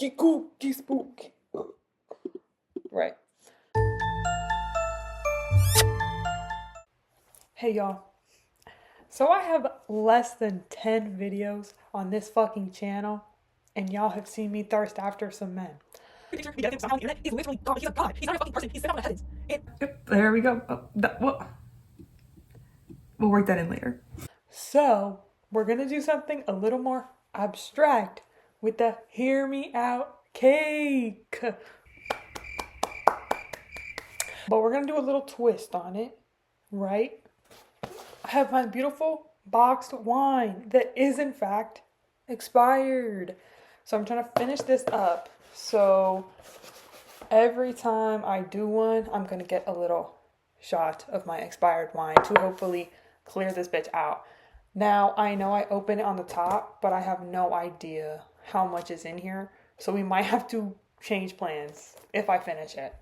Kooky spooky. Right. Hey y'all. So I have less than 10 videos on this fucking channel, and y'all have seen me thirst after some men. He's literally God. He's a god. He's not a fucking person. He's sitting on the heavens. There we go. We'll work that in later. So we're gonna do something a little more abstract with the hear me out cake. But we're gonna do a little twist on it, right? I have my beautiful boxed wine that is in fact expired. So I'm trying to finish this up. So every time I do one, I'm gonna get a little shot of my expired wine to hopefully clear this bitch out. Now I know I open it on the top, but I have no idea how much is in here. So we might have to change plans if I finish it.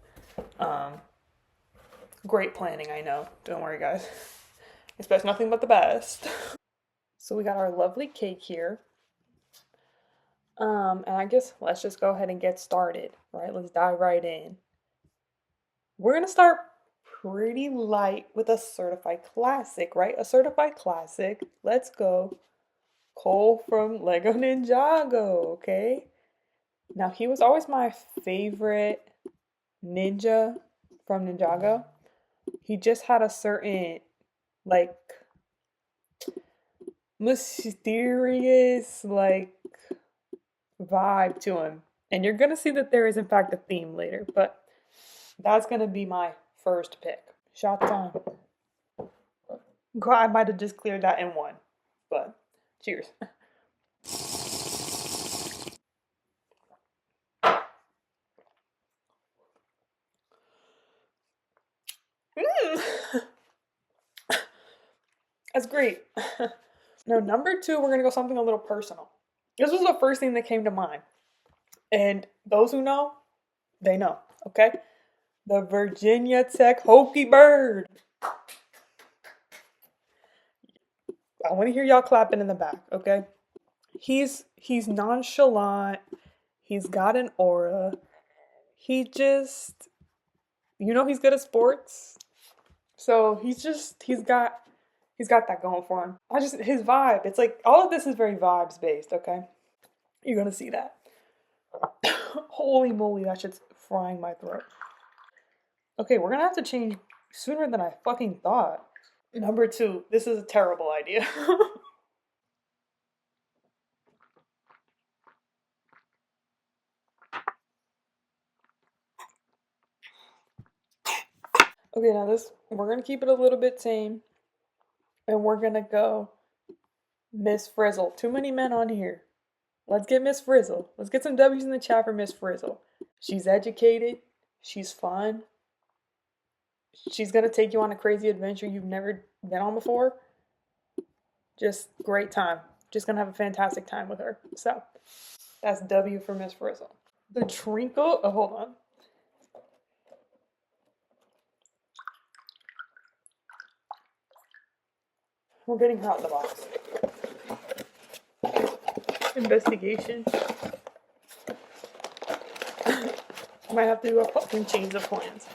Um, Great planning, I know. Don't worry, guys. Expect nothing but the best. So we got our lovely cake here. And I guess let's just go ahead and get started, right? Let's dive right in. We're gonna start pretty light with a certified classic, right? A certified classic. Let's go. Cole from Lego Ninjago, okay? Now he was always my favorite ninja from Ninjago. He just had a certain like mysterious like vibe to him. And you're gonna see that there is in fact a theme later, but that's gonna be my first pick. Shot time. I might have just cleared that in one, but cheers. That's great. Now, number two, we're gonna go something a little personal. This was the first thing that came to mind. And those who know, they know, okay? The Virginia Tech Hokie Bird. I want to hear y'all clapping in the back, okay? He's nonchalant. He's got an aura. He just, he's good at sports. So he's got that going for him. His vibe. It's like all of this is very vibes based, okay? You're gonna see that. Holy moly, that shit's frying my throat. Okay, we're gonna have to change sooner than I fucking thought. Number two, this is a terrible idea. Okay, now we're gonna keep it a little bit tame, and we're gonna go Miss Frizzle. Too many men on here. Let's get Miss Frizzle. Let's get some W's in the chat for Miss Frizzle. She's educated. She's fun. She's gonna take you on a crazy adventure you've never been on before. Just great time. Just gonna have a fantastic time with her. So that's W for Miss Frizzle. The Trinkle. Oh, hold on. We're getting her out the box. Investigation. Might have to do a fucking change of plans.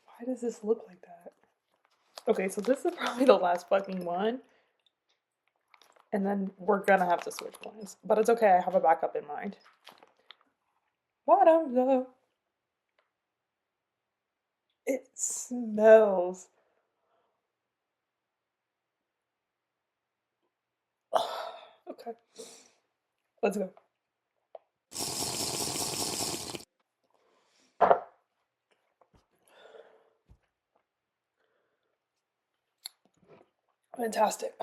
Why does this look like that? Okay, so this is probably the last fucking one. And then we're gonna have to switch plans. But it's okay, I have a backup in mind. Bottoms up. It smells. Okay. Let's go. Fantastic.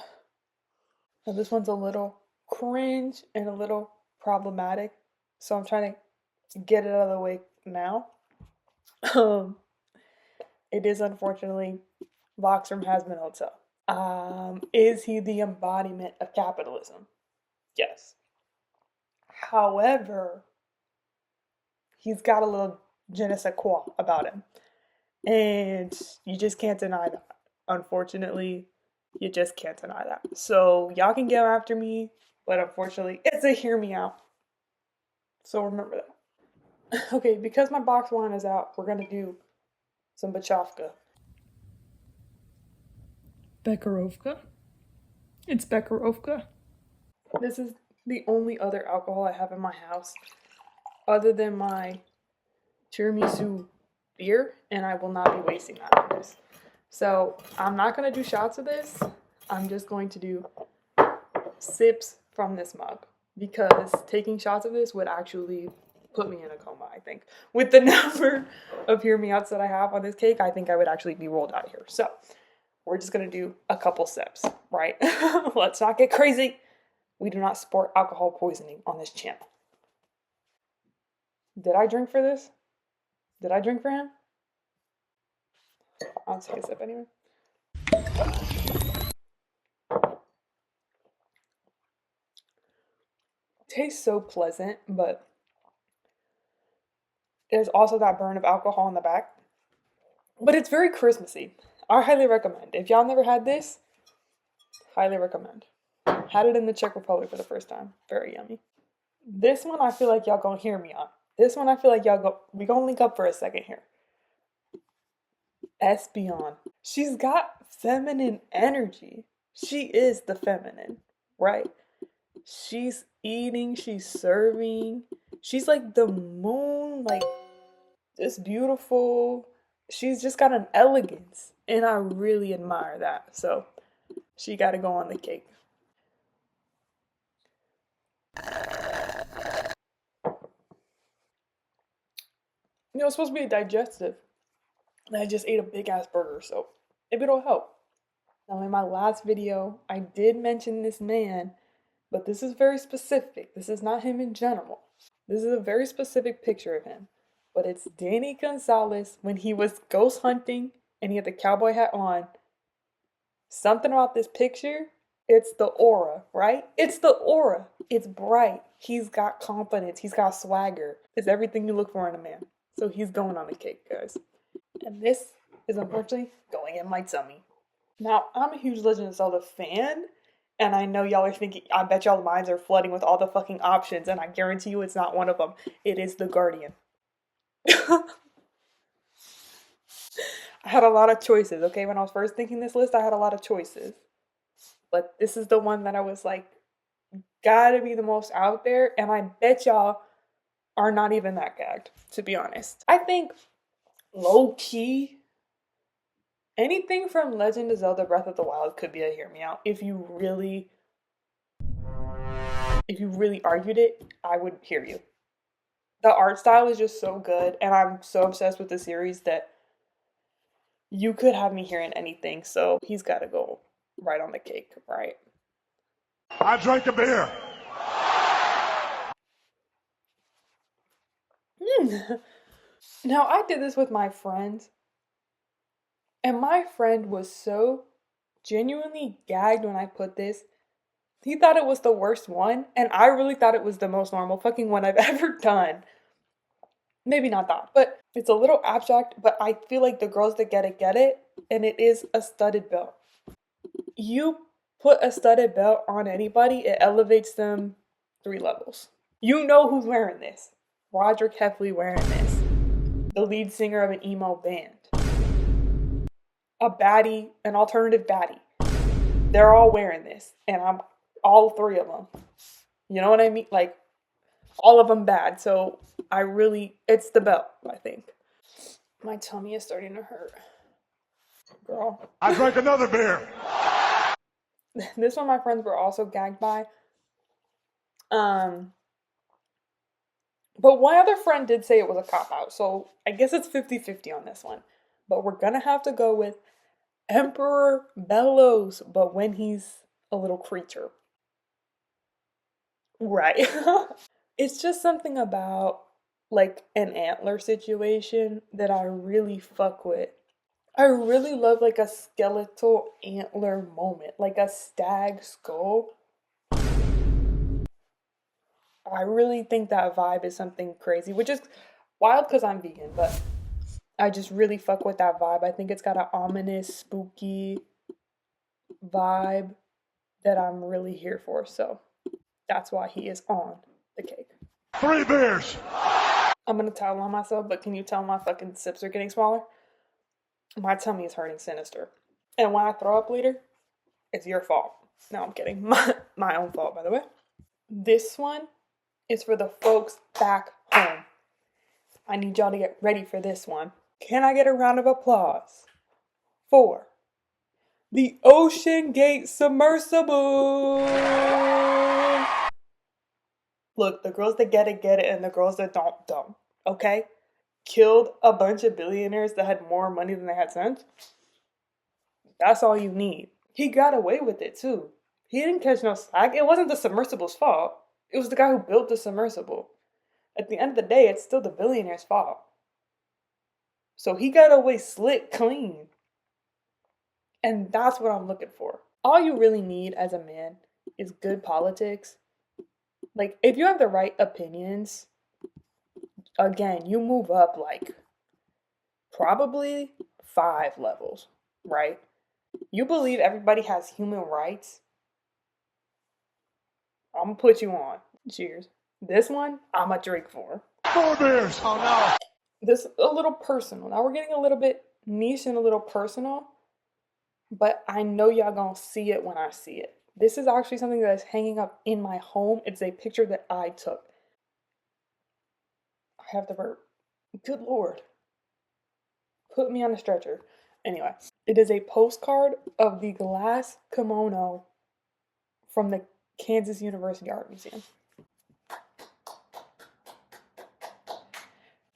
Now this one's a little cringe and a little problematic. So I'm trying to get it out of the way now. It is unfortunately Vox from Hasman Hotel. Is he the embodiment of capitalism? Yes. However, he's got a little je ne sais quoi about him. And you just can't deny that. Unfortunately, You just can't deny that. So y'all can get after me, but unfortunately, it's a hear me out. So remember that. Okay, because my box wine is out, we're gonna do some Bachovka. Bekarovka? It's Bekarovka. This is the only other alcohol I have in my house other than my tiramisu beer, and I will not be wasting that on this. So I'm not gonna do shots of this. I'm just going to do sips from this mug because taking shots of this would actually put me in a coma, I think. With the number of hear me outs that I have on this cake, I think I would actually be rolled out of here. So we're just gonna do a couple sips, right? Let's not get crazy. We do not support alcohol poisoning on this channel. Did I drink for this? Did I drink for him? I'll take a sip anyway. Tastes so pleasant, but there's also that burn of alcohol in the back. But it's very Christmassy. I highly recommend. If y'all never had this, highly recommend. Had it in the Czech Republic for the first time. Very yummy. This one I feel like y'all gonna hear me on. This one I feel like we gonna link up for a second here. Espion. She's got feminine energy. She is the feminine, right? She's eating, she's serving. She's like the moon, like just beautiful. She's just got an elegance, and I really admire that. So she got to go on the cake. You know, it's supposed to be digestive. And I just ate a big ass burger, so maybe it'll help. Now, in my last video, I did mention this man, but this is very specific. This is not him in general. This is a very specific picture of him. But it's Danny Gonzalez when he was ghost hunting and he had the cowboy hat on. Something about this picture, it's the aura, right? It's the aura. It's bright. He's got confidence. He's got swagger. It's everything you look for in a man. So he's going on the cake, guys. And this is unfortunately going in my tummy. Now, I'm a huge Legend of Zelda fan, and I know y'all are thinking, I bet y'all minds are flooding with all the fucking options, and I guarantee you it's not one of them. It is the Guardian. I had a lot of choices, okay? When I was first thinking this list, I had a lot of choices. But this is the one that I was like, gotta be the most out there, and I bet y'all are not even that gagged, to be honest. I think low-key, anything from Legend of Zelda Breath of the Wild could be a hear me out. If you really argued it, I would hear you. The art style is just so good, and I'm so obsessed with the series that you could have me hearing anything, so he's got to go right on the cake, right? I drank a beer. Now, I did this with my friends, and my friend was so genuinely gagged when I put this. He thought it was the worst one, and I really thought it was the most normal fucking one I've ever done. Maybe not that, but it's a little abstract, but I feel like the girls that get it, and it is a studded belt. You put a studded belt on anybody, it elevates them 3 levels. You know who's wearing this. Roderick Heffley wearing this. The lead singer of an emo band. A baddie, an alternative baddie. They're all wearing this, and I'm all 3 of them. You know what I mean? Like, all of them bad, so it's the belt, I think. My tummy is starting to hurt. Girl. I drank another beer. This one my friends were also gagged by. But one other friend did say it was a cop-out, so I guess it's 50-50 on this one. But we're gonna have to go with Emperor Bellows, but when he's a little creature. Right. It's just something about, like, an antler situation that I really fuck with. I really love, like, a skeletal antler moment, like a stag skull. I really think that vibe is something crazy, which is wild because I'm vegan, but I just really fuck with that vibe. I think it's got an ominous, spooky vibe that I'm really here for. So that's why he is on the cake. 3 beers. I'm gonna tell on myself, but can you tell my fucking sips are getting smaller? My tummy is hurting sinister. And when I throw up later, it's your fault. No, I'm kidding. My own fault, by the way. This one is for the folks back home. I need y'all to get ready for this one. Can I get a round of applause for the Ocean Gate Submersible? Look, the girls that get it, and the girls that don't. Okay? Killed a bunch of billionaires that had more money than they had sense. That's all you need. He got away with it too. He didn't catch no slack. It wasn't the submersible's fault. It was the guy who built the submersible. At the end of the day, it's still the billionaire's fault. So he got away slick clean. And that's what I'm looking for. All you really need as a man is good politics. Like, if you have the right opinions, again, you move up like probably 5 levels, right? You believe everybody has human rights? I'm gonna put you on. Cheers. This one, I'm a drink for. 4 beers. Oh no. This a little personal. Now we're getting a little bit niche and a little personal, but I know y'all gonna see it when I see it. This is actually something that is hanging up in my home. It's a picture that I took. I have the burp. Good Lord. Put me on a stretcher. Anyway, it is a postcard of the glass kimono from the Kansas University Art Museum.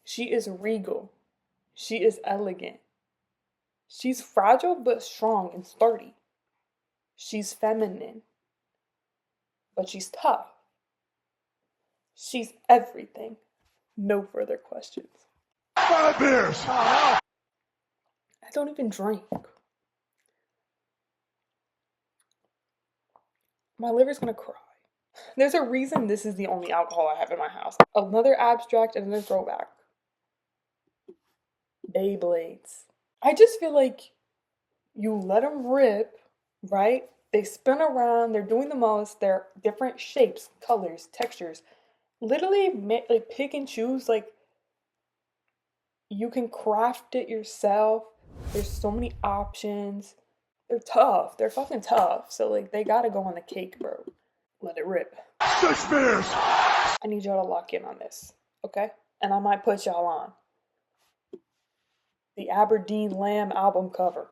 She is regal. She is elegant. She's fragile but strong and sturdy. She's feminine, but she's tough. She's everything. No further questions. 5 beers. I don't even drink. My liver's gonna cry. There's a reason this is the only alcohol I have in my house. Another abstract and another throwback. Beyblades. I just feel like you let them rip, right? They spin around, they're doing the most, they're different shapes, colors, textures. Literally, like, pick and choose, like, you can craft it yourself. There's so many options. They're tough. They're fucking tough. So, like, they gotta go on the cake, bro. Let it rip. 6 beers. I need y'all to lock in on this, okay? And I might put y'all on. The Aberdeen Lamb album cover.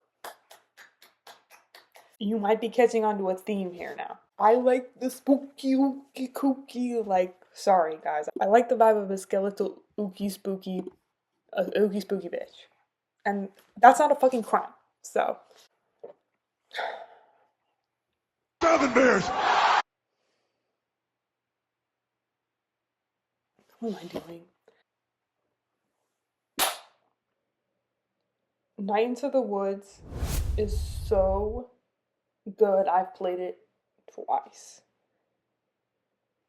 You might be catching on to a theme here now. I like the spooky, ooky, kooky, like, sorry guys. I like the vibe of a skeletal, ooky, spooky bitch. And that's not a fucking crime, so. 7 beers. What am I doing? Night into the Woods is so good. I've played it twice.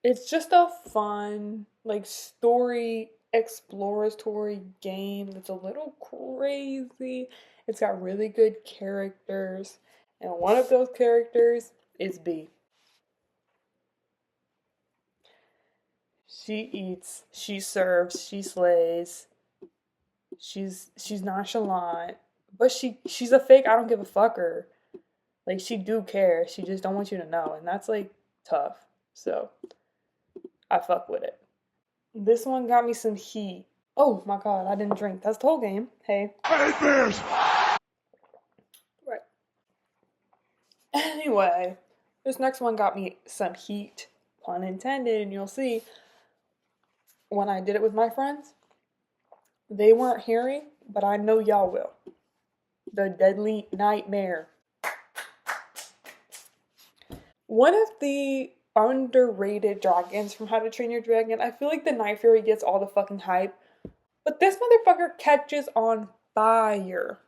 It's just a fun, like, story exploratory game that's a little crazy. It's got really good characters, and one of those characters is B. She eats, she serves, she slays. She's nonchalant, but she's a fake I don't give a fucker. Like, she do care. She just don't want you to know, and that's, like, tough. So I fuck with it. This one got me some heat. Oh my god, I didn't drink. That's the whole game. Hey. 8 beers. Right. Anyway, this next one got me some heat, pun intended, and you'll see when I did it with my friends. They weren't hearing, but I know y'all will. The Deadly Nightmare. One of the underrated dragons from How to Train Your Dragon. I feel like the Night Fury gets all the fucking hype, but this motherfucker catches on fire.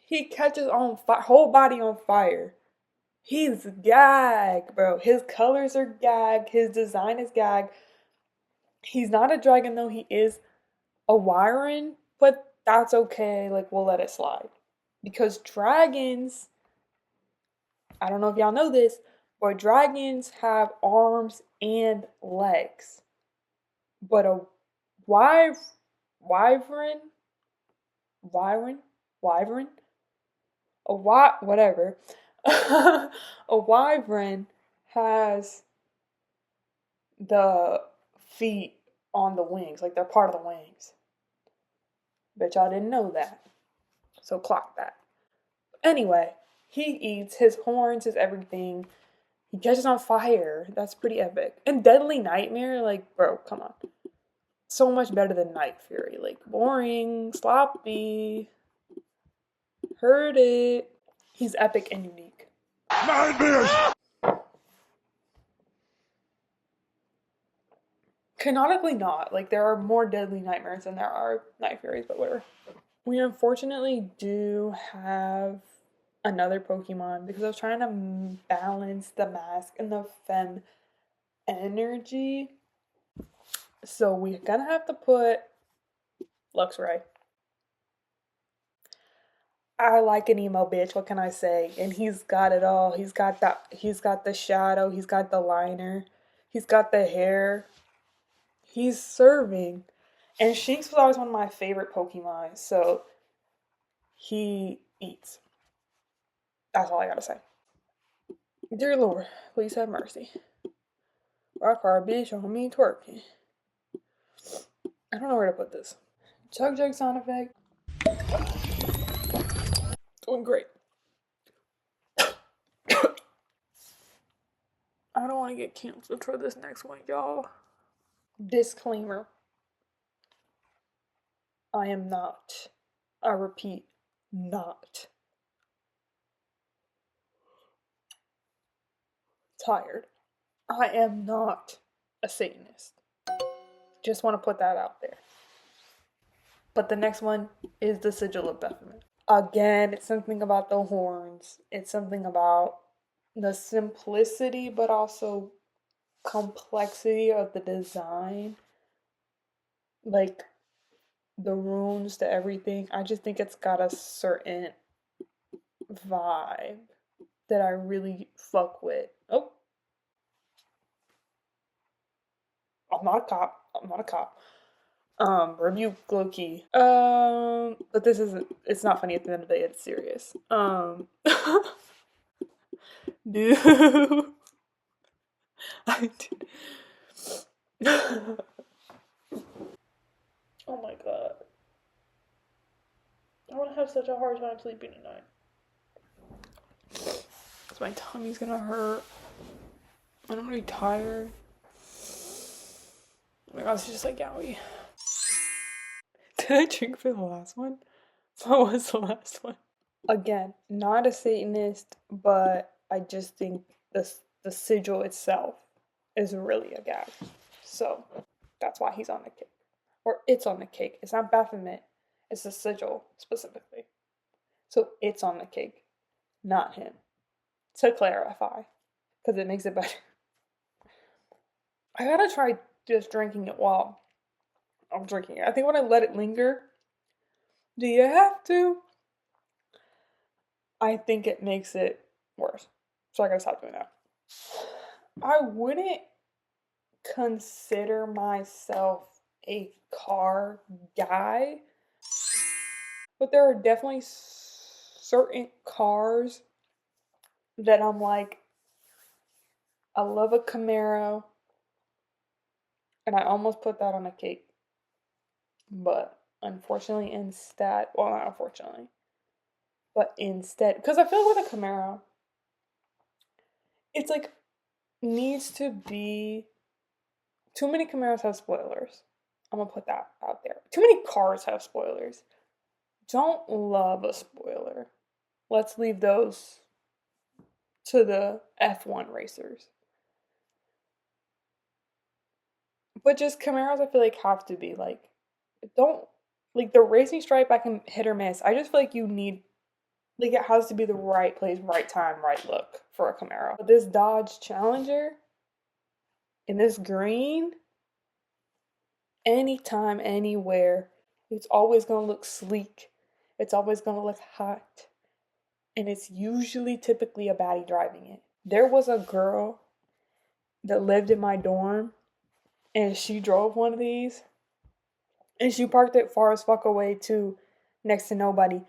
He catches on fire, whole body on fire. He's gag, bro. His colors are gag. His design is gag. He's not a dragon though. He is a Wyron, but that's okay. Like, we'll let it slide because dragons I don't know if y'all know this, but dragons have arms and legs. But a wyv wyvern wyvern wyvern whatever a wyvern has the feet on the wings, like they're part of the wings. Bet y'all didn't know that. So clock that. Anyway, he eats his horns, his everything. He catches on fire. That's pretty epic. And Deadly Nightmare, like, bro, come on. So much better than Night Fury. Like, boring, sloppy, heard it. He's epic and unique. 9 beers. Canonically not. Like, there are more Deadly Nightmares than there are Night Furies, but whatever. We unfortunately do have another Pokemon because I was trying to balance the mask and the fem energy. So we're gonna have to put Luxray. I like an emo bitch, what can I say? And he's got it all. He's got the shadow, he's got the liner, he's got the hair. He's serving. And Shinx was always one of my favorite Pokemon, so he eats. That's all I gotta say. Dear Lord, please have mercy. Rock hard bitch on me twerking. I don't know where to put this. Chug Jug sound effect. Doing great. I don't want to get canceled for this next one, y'all. Disclaimer. I am not, I repeat, not tired. I am not a Satanist. Just want to put that out there. But the next one is the Sigil of Baphomet. Again, it's something about the horns. It's something about the simplicity, but also complexity of the design. Like the runes to everything. I just think it's got a certain vibe that I really fuck with. Oh, I'm not a cop. I'm not a cop. Rebuke Loki. But this isn't. It's not funny at the end of the day. It's serious. Dude, I did. Oh my god, I want to have such a hard time sleeping tonight. Cause my tummy's gonna hurt. And I'm gonna be tired. Oh my god, it's just like owie. Did I drink for the last one? What was the last one? Again, not a Satanist, but I just think the sigil itself is really a gag. So that's why he's on the cake. Or it's on the cake. It's not Baphomet. It's the sigil specifically. So it's on the cake, not him. To clarify. Because it makes it better. I gotta try just drinking it while I'm drinking it. I think when I let it linger, do you have to? I think it makes it worse. So I gotta stop doing that. I wouldn't consider myself a car guy, but there are definitely certain cars that I'm like, I love a Camaro, and I almost put that on a cake. But unfortunately, instead, well, not unfortunately, but instead, because I feel like with a Camaro, it's like needs to be too many Camaros have spoilers. I'm gonna put that out there. Too many cars have spoilers. Don't love a spoiler. Let's leave those to the F1 racers. But just Camaros, I feel like have to be like, don't like the racing stripe. I can hit or miss. I just feel like you need, like, it has to be the right place, right time, right look for a Camaro. But this Dodge Challenger in this green, anytime, anywhere, it's always gonna look sleek. It's always gonna look hot. and it's usually typically a baddie driving it. There was a girl that lived in my dorm, and she drove one of these, and she parked it far as fuck away too, next to nobody,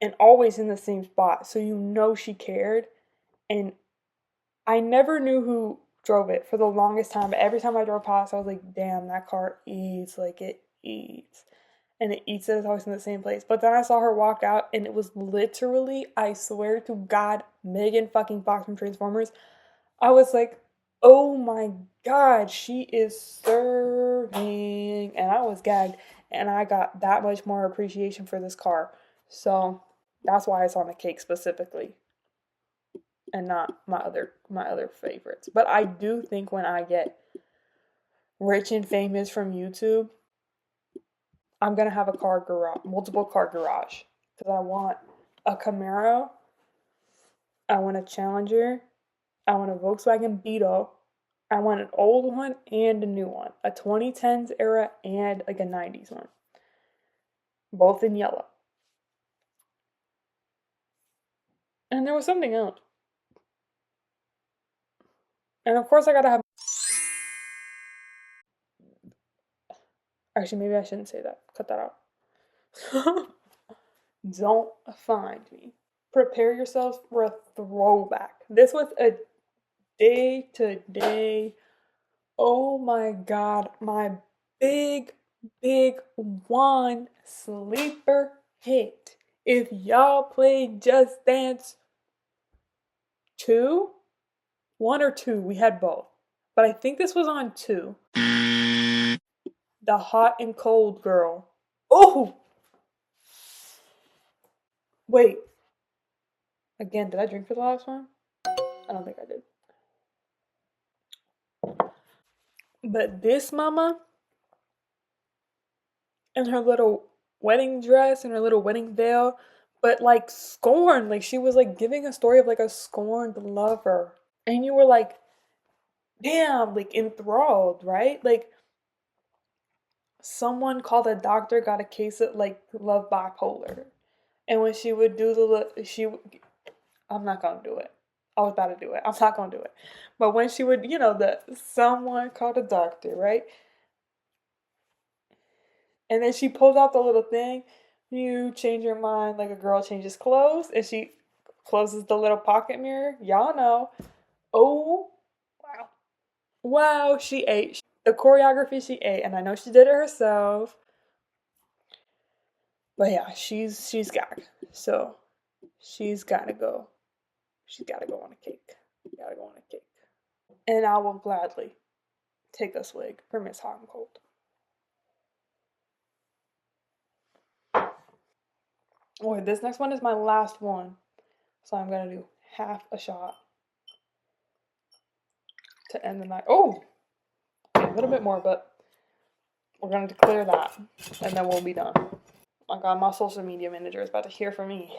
and always in the same spot. So you know she cared. And I never knew who drove it for the longest time, but every time I drove past, I was like, damn, that car eats, like it eats. And it eats it, it's always in the same place. But then I saw her walk out, and it was literally, I swear to God, Megan fucking Fox from Transformers. I was like, oh my God, she is serving. And I was gagged, and I got that much more appreciation for this car. So that's why it's on the cake specifically, and not my other favorites. But I do think when I get rich and famous from YouTube, I'm gonna have a car garage, multiple car garage, because I want a Camaro, I want a Challenger, I want a Volkswagen Beetle, I want an old one and a new one, a 2010s era and like a 90s one, both in yellow. And there was something else. And of course, I gotta have. Actually, maybe I shouldn't say that. Cut that out. Don't find me. Prepare yourselves for a throwback. This was a day to day. Oh my God, my big, big one sleeper hit. If y'all played Just Dance 2, 1 or 2, we had both. But I think this was on 2. The Hot and Cold Girl. Oh! Wait. Again, did I drink for the last one? I don't think I did. But this mama, in her little wedding dress and her little wedding veil, but like scorned, like she was like giving a story of like a scorned lover. And you were like, damn, like enthralled, right? Like someone called a doctor, got a case of like love bipolar. And when she would do I'm not gonna do it. I was about to do it. I'm not gonna do it. But when she would, someone called a doctor, right? And then she pulls out the little thing. You change your mind like a girl changes clothes. And she closes the little pocket mirror. Y'all know. Oh, wow. Wow, she ate. The choreography she ate. And I know she did it herself. But yeah, she's gagged. So she's gotta go. She's gotta go on a cake. Gotta go on a cake. And I will gladly take a swig for Miss Hot and Cold. Okay, this next one is my last one. So I'm gonna do half a shot to end the night. Oh! Okay, a little bit more, but we're gonna declare that. And then we'll be done. Oh my God, my social media manager is about to hear from me.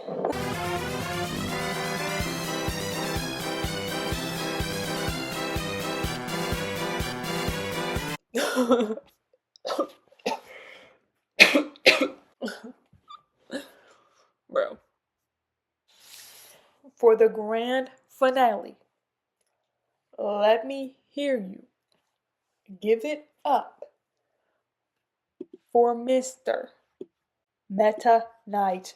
Bro. For the grand finale, let me hear you give it up for Mr. Meta Knight.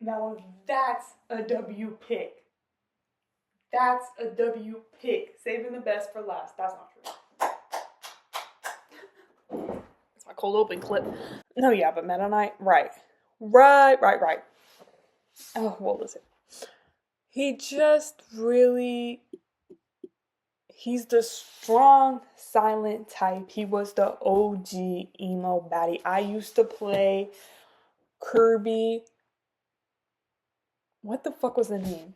Now that's a W pick. That's a W pick. Saving the best for last. That's not true. It's my cold open clip. No, yeah, but Meta Knight, right. Right. Oh, what was it? He just really, he's the strong, silent type. He was the OG emo baddie. I used to play Kirby. What the fuck was the name?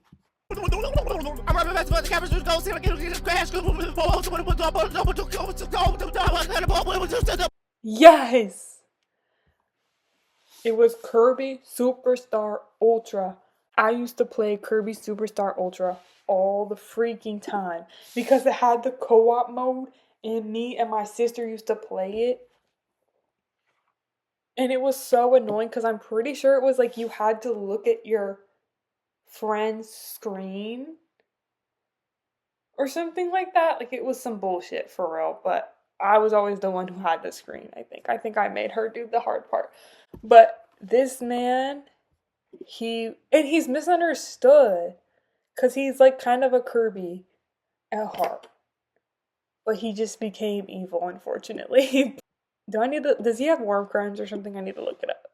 Yes! It was Kirby Superstar Ultra. I used to play Kirby Superstar Ultra all the freaking time because it had the co-op mode, and me and my sister used to play it. And it was so annoying because I'm pretty sure it was like you had to look at your friend's screen or something like that. Like it was some bullshit for real, but I was always the one who had the screen, I think. I think I made her do the hard part. But this man, he's misunderstood cuz he's like kind of a Kirby at heart. But he just became evil unfortunately. Does he have war crimes or something? I need to look it up.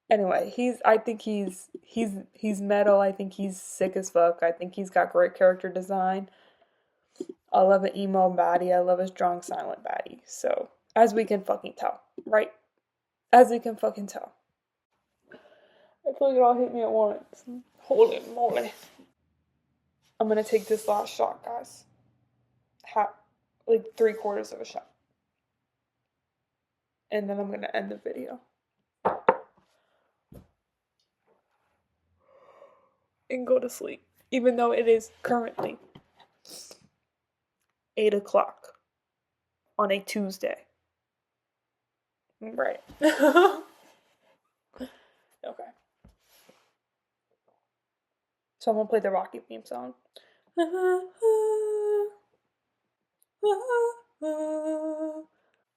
Anyway, I think he's metal. I think he's sick as fuck. I think he's got great character design. I love an emo baddie. I love a strong silent baddie. So, as we can fucking tell, right? As we can fucking tell. I feel like it all hit me at once. Holy moly. I'm gonna take this last shot, guys. Like 3/4 of a shot. And then I'm gonna end the video. And go to sleep. Even though it is currently 8 o'clock on a Tuesday. Right. Okay. So I'm gonna play the Rocky theme song.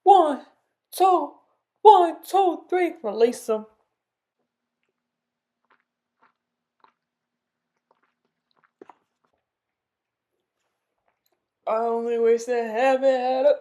1, 2, 1, 2, 3. Release them. I only wish that heaven had a